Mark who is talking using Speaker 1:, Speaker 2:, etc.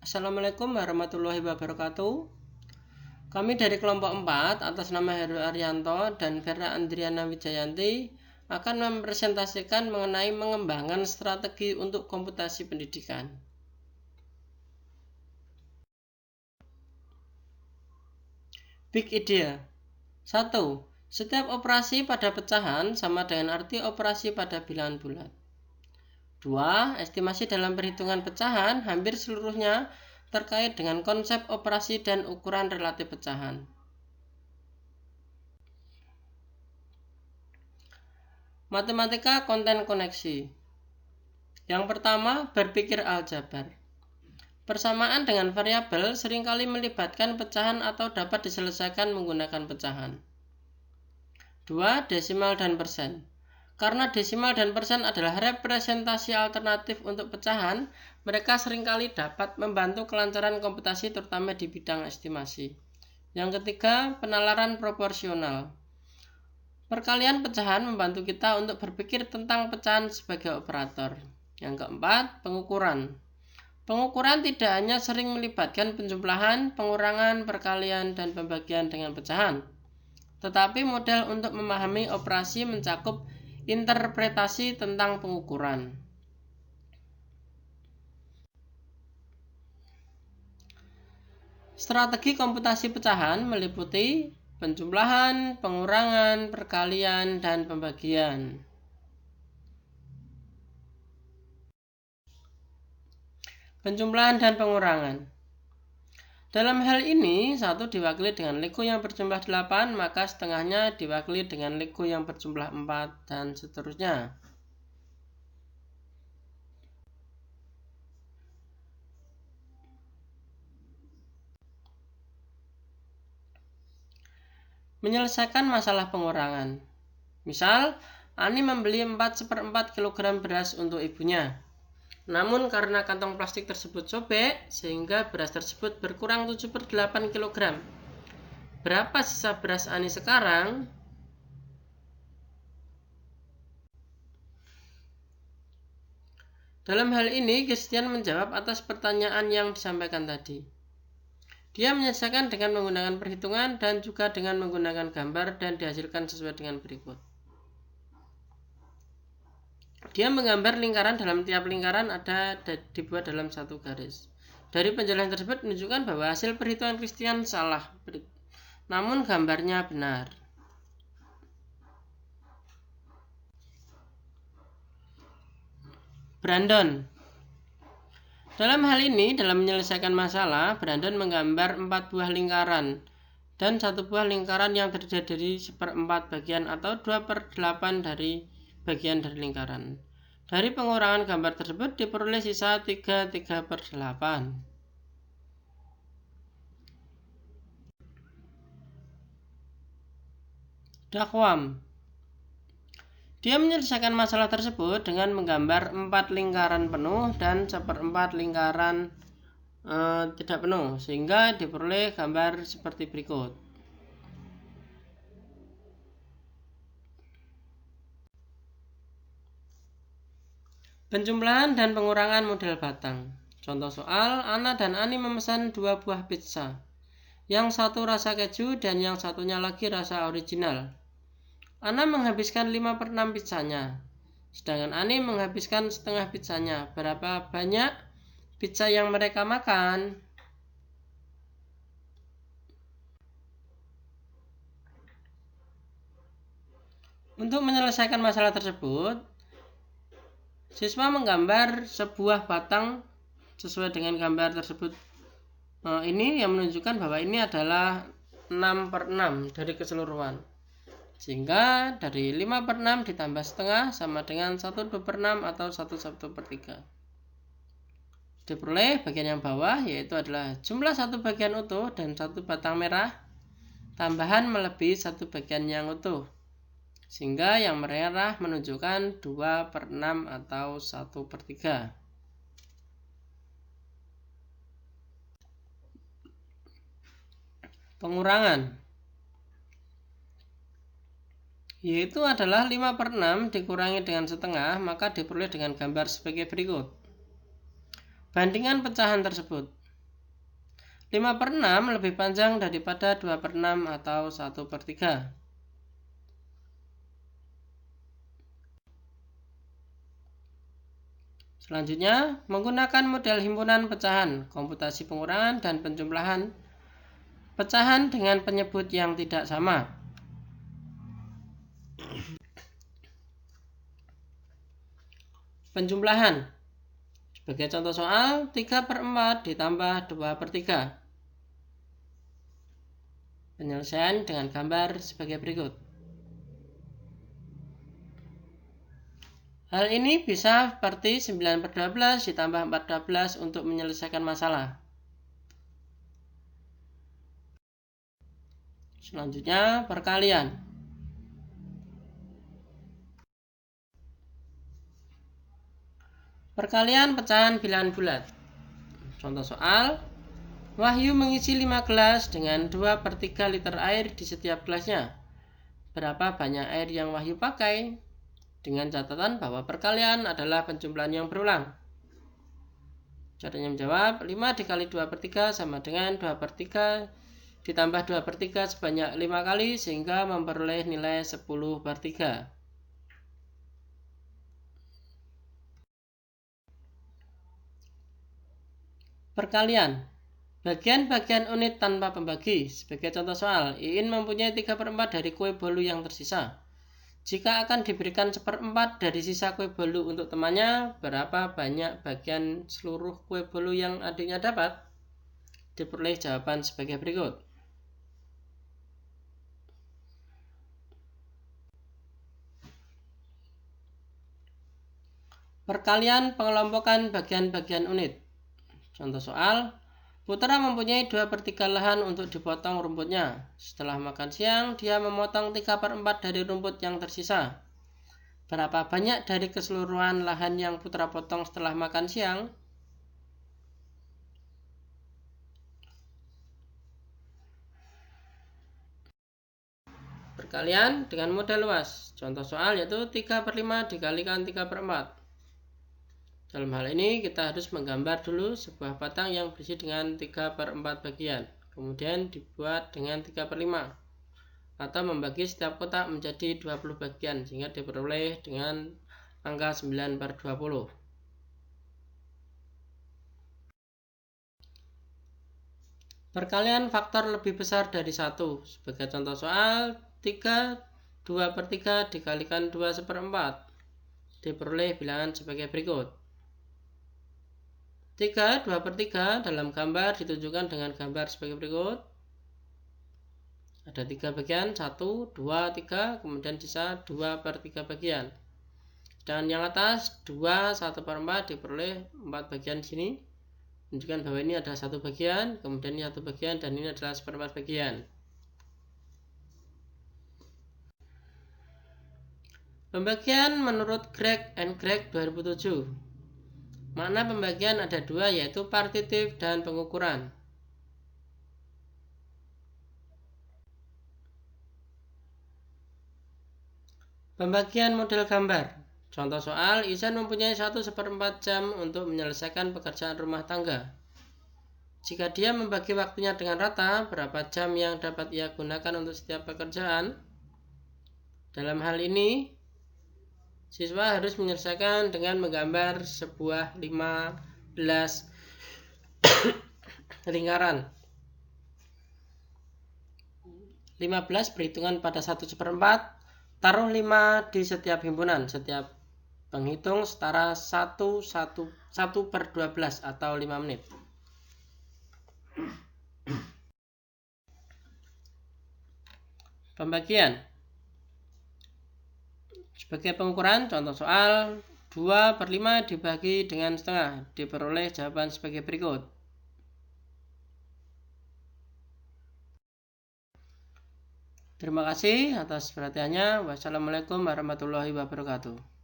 Speaker 1: Assalamualaikum warahmatullahi wabarakatuh. Kami dari kelompok 4 atas nama Heru Arianto dan Vera Andriana Wijayanti akan mempresentasikan mengenai mengembangkan strategi untuk komputasi pendidikan. Big Idea 1. Setiap operasi pada pecahan sama dengan arti operasi pada bilangan bulat. 2. Estimasi dalam perhitungan pecahan hampir seluruhnya terkait dengan konsep operasi dan ukuran relatif pecahan. Matematika konten koneksi. Yang pertama, berpikir aljabar. Persamaan dengan variabel seringkali melibatkan pecahan atau dapat diselesaikan menggunakan pecahan. 2. Desimal dan persen. Karena desimal dan persen adalah representasi alternatif untuk pecahan, mereka seringkali dapat membantu kelancaran komputasi terutama di bidang estimasi. Yang ketiga, penalaran proporsional. Perkalian pecahan membantu kita untuk berpikir tentang pecahan sebagai operator. Yang keempat, pengukuran. Pengukuran tidak hanya sering melibatkan penjumlahan, pengurangan, perkalian, dan pembagian dengan pecahan, tetapi model untuk memahami operasi mencakup interpretasi tentang pengukuran. Strategi komputasi pecahan meliputi penjumlahan, pengurangan, perkalian, dan pembagian. Penjumlahan dan pengurangan. Dalam hal ini, 1 diwakili dengan Lego yang berjumlah 8, maka setengahnya diwakili dengan Lego yang berjumlah 4, dan seterusnya. Menyelesaikan masalah pengurangan. Misal, Ani membeli 4/4 kg beras untuk ibunya. Namun karena kantong plastik tersebut sobek, sehingga beras tersebut berkurang 7/8 kg. Berapa sisa beras Ani sekarang? Dalam hal ini, Christian menjawab atas pertanyaan yang disampaikan tadi. Dia menyelesaikan dengan menggunakan perhitungan dan juga dengan menggunakan gambar dan dihasilkan sesuai dengan berikut. Dia menggambar lingkaran, dalam tiap lingkaran ada dibuat dalam satu garis. Dari penjelasan tersebut menunjukkan bahwa hasil perhitungan Christian salah, namun gambarnya benar. Brandon. Dalam hal ini, dalam menyelesaikan masalah, Brandon menggambar 4 buah lingkaran dan 1 buah lingkaran yang terdiri dari 1/4 bagian atau 2/8 dari bagian dari lingkaran. Dari pengurangan gambar tersebut diperoleh sisa 3/8. Dakwam. Dia menyelesaikan masalah tersebut dengan menggambar 4 lingkaran penuh dan 1/4 lingkaran tidak penuh, sehingga diperoleh gambar seperti berikut. Penjumlahan dan pengurangan model batang. Contoh soal, Ana dan Ani memesan 2 buah pizza. Yang satu rasa keju dan yang satunya lagi rasa original. Ana menghabiskan 5/6 pizzanya, sedangkan Ani menghabiskan setengah pizzanya. Berapa banyak pizza yang mereka makan? Untuk menyelesaikan masalah tersebut, siswa menggambar sebuah batang sesuai dengan gambar tersebut. Ini yang menunjukkan bahwa ini adalah 6/6 dari keseluruhan. Sehingga dari 5/6 ditambah setengah sama dengan 1/2/6 atau 1/1/3. Diperoleh bagian yang bawah, yaitu adalah jumlah 1 bagian utuh dan 1 batang merah, tambahan melebihi 1 bagian yang utuh. Sehingga yang merah menunjukkan 2/6 atau 1/3. Pengurangan, yaitu adalah 5/6 dikurangi dengan setengah, maka diperoleh dengan gambar sebagai berikut. Bandingan pecahan tersebut. 5/6 lebih panjang daripada 2/6 atau 1/3. Selanjutnya, menggunakan model himpunan pecahan, komputasi pengurangan dan penjumlahan pecahan dengan penyebut yang tidak sama. Penjumlahan. Sebagai contoh soal, 3/4 ditambah 2/3. Penyelesaian dengan gambar sebagai berikut. Hal ini bisa seperti 9/12 ditambah 4/12 untuk menyelesaikan masalah. Selanjutnya, perkalian. Perkalian pecahan bilangan bulat. Contoh soal, Wahyu mengisi 5 gelas dengan 2/3 liter air di setiap gelasnya. Berapa banyak air yang Wahyu pakai? Dengan catatan bahwa perkalian adalah penjumlahan yang berulang. Caranya menjawab, 5 dikali 2/3 sama dengan 2/3 ditambah 2/3 sebanyak 5 kali sehingga memperoleh nilai 10/3. Perkalian. Bagian-bagian unit tanpa pembagi. Sebagai contoh soal, Iin mempunyai 3/4 dari kue bolu yang tersisa. Jika akan diberikan 1/4 dari sisa kue bolu untuk temannya, berapa banyak bagian seluruh kue bolu yang adiknya dapat? Diperoleh jawaban sebagai berikut. Perkalian pengelompokan bagian-bagian unit. Contoh soal, Putra mempunyai 2/3 lahan untuk dipotong rumputnya. Setelah makan siang, dia memotong 3/4 dari rumput yang tersisa. Berapa banyak dari keseluruhan lahan yang Putra potong setelah makan siang? Perkalian dengan model luas. Contoh soal yaitu 3/5 dikalikan 3/4. Dalam hal ini kita harus menggambar dulu sebuah batang yang berisi dengan 3/4 bagian. Kemudian dibuat dengan 3/5 atau membagi setiap kotak menjadi 20 bagian sehingga diperoleh dengan angka 9/20. Perkalian faktor lebih besar dari 1. Sebagai contoh soal, 3 2/3 dikalikan 2/4 diperoleh bilangan sebagai berikut. 3 2/3 dalam gambar ditunjukkan dengan gambar sebagai berikut. Ada 3 bagian, 1, 2, 3, kemudian sisa 2/3 bagian. Dan yang atas 2 1/4 diperoleh 4 bagian di sini. Menunjukkan bahwa ini ada 1 bagian, kemudian ini 1 bagian, dan ini adalah 1/4 bagian. Pembagian menurut Greg and Greg 2007. Makna pembagian ada 2, yaitu partitif dan pengukuran. Pembagian model gambar. Contoh soal, Ihsan mempunyai 1/4 jam untuk menyelesaikan pekerjaan rumah tangga. Jika dia membagi waktunya dengan rata, berapa jam yang dapat ia gunakan untuk setiap pekerjaan? Dalam hal ini, siswa harus menyelesaikan dengan menggambar sebuah 15 lingkaran. 15 berhitungan pada 1/4, taruh 5 di setiap himpunan. Setiap penghitung setara 1/12 atau 5 menit. Pembagian. Sebagai pengukuran, contoh soal 2/5 dibagi dengan setengah, diperoleh jawaban sebagai berikut. Terima kasih atas perhatiannya. Wassalamualaikum warahmatullahi wabarakatuh.